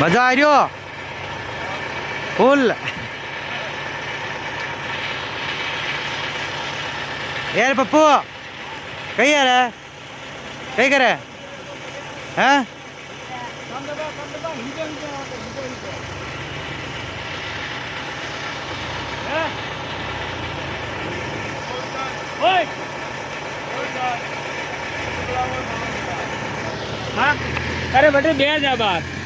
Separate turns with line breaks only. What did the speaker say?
मजा आ रही हो फूल यार पप्पू कहीं आ रहा है कहीं करे हैं
हाँ अरे बेटे 2000 बात